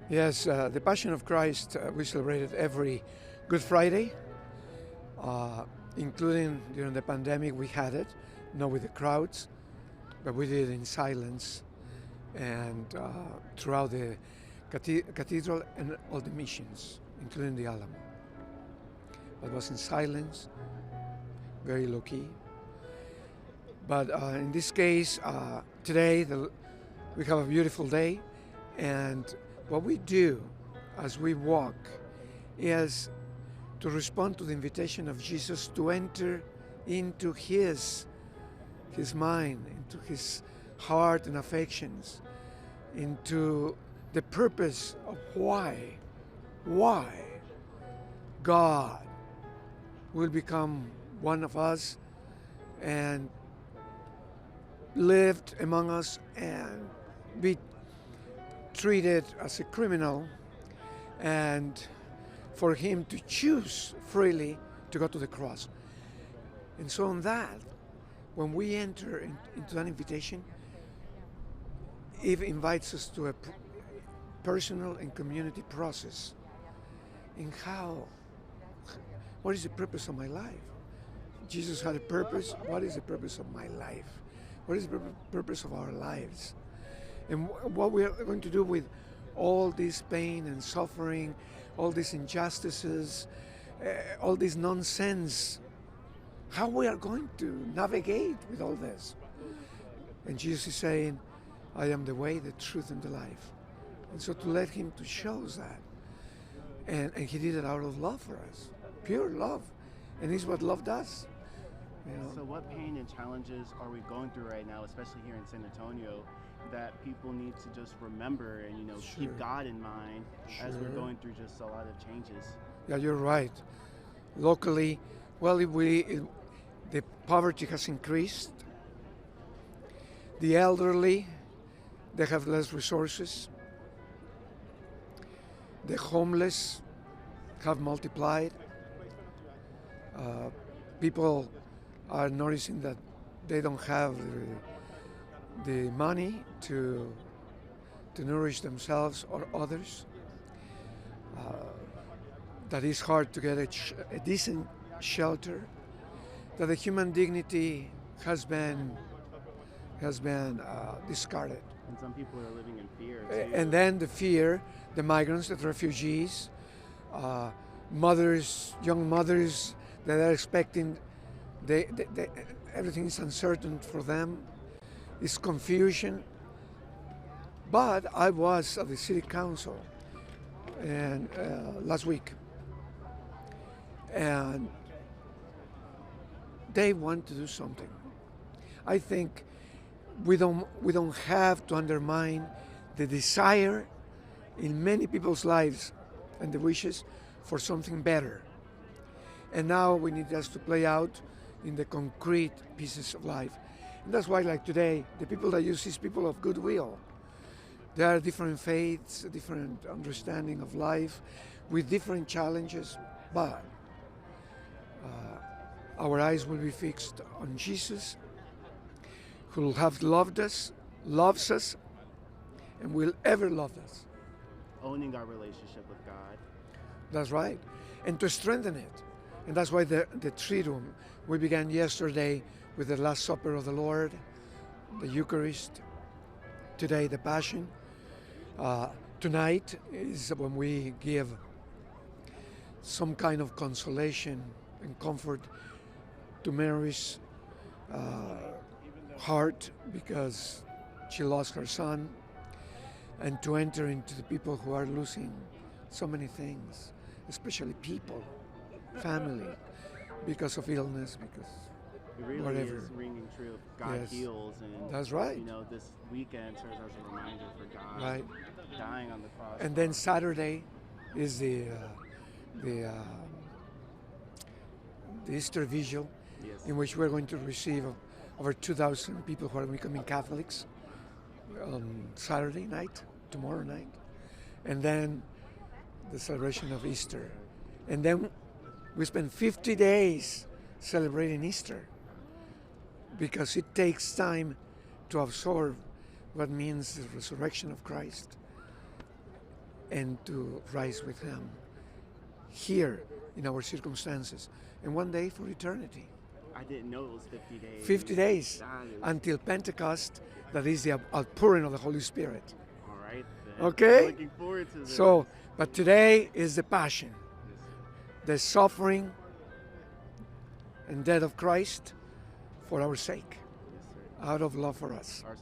Yes, the Passion of Christ, we celebrated every Good Friday, uh, including during the pandemic we had it, not with the crowds, but we did it in silence and throughout the cathedral and all the missions, including the Alamo. It was in silence, very low key. But in this case, today we have a beautiful day, and what we do as we walk is to respond to the invitation of Jesus to enter into his mind, into his heart and affections, into the purpose of why God will become one of us and lived among us and be treated as a criminal, and for him to choose freely to go to the cross. And so on that, when we enter into that invitation, it invites us to a personal and community process in what is the purpose of my life? Jesus had a purpose. What is the purpose of my life? What is the purpose of our lives? And what we are going to do with all this pain and suffering, all these injustices, all this nonsense, how we are going to navigate with all this. And Jesus is saying, I am the way, the truth, and the life. And so to let him to show us that. And he did it out of love for us, pure love. And it's what love does. You know? So what pain and challenges are we going through right now, especially here in San Antonio, that people need to just remember and, Sure. keep God in mind as we're going through just a lot of changes? Yeah, you're right. Locally, well, the poverty has increased. The elderly, they have less resources. The homeless have multiplied. People are noticing that they don't have the money to nourish themselves or others. That it's hard to get a decent shelter. That the human dignity has been discarded. And some people are living in fear too. And then the fear, the migrants, the refugees, mothers, young mothers that are expecting, everything is uncertain for them. It's confusion. But I was at the city council and last week, and they want to do something. I think we don't have to undermine the desire in many people's lives and the wishes for something better. And now we need just to play out in the concrete pieces of life. And that's why, like today, the people that you see is people of goodwill. There are different faiths, different understanding of life, with different challenges, but our eyes will be fixed on Jesus, who will have loved us, loves us, and will ever love us. Owning our relationship with God. That's right. And to strengthen it. And that's why the Triduum, we began yesterday with the Last Supper of the Lord, the Eucharist, today the Passion. Tonight is when we give some kind of consolation and comfort to Mary's heart, because she lost her son, and to enter into the people who are losing so many things, especially people, family, because of illness, because it really whatever. is ringing true. God Yes. heals, and That's right. This weekend serves as a reminder for God Right. dying on the cross. And then Saturday is the Easter Vigil, Yes. in which we're going to receive over 2,000 people who are becoming Catholics on Saturday night, tomorrow night, and then the celebration of Easter. And then we spend 50 days celebrating Easter, because it takes time to absorb what means the resurrection of Christ. and to rise with him here in our circumstances, and one day for eternity. I didn't know it was 50 days. 50 days That is- until Pentecost, that is the outpouring of the Holy Spirit. All right. Then. Okay? I'm looking forward to this. So, but today is the passion, the suffering and death of Christ for our sake, Yes, sir. out of love for us. Our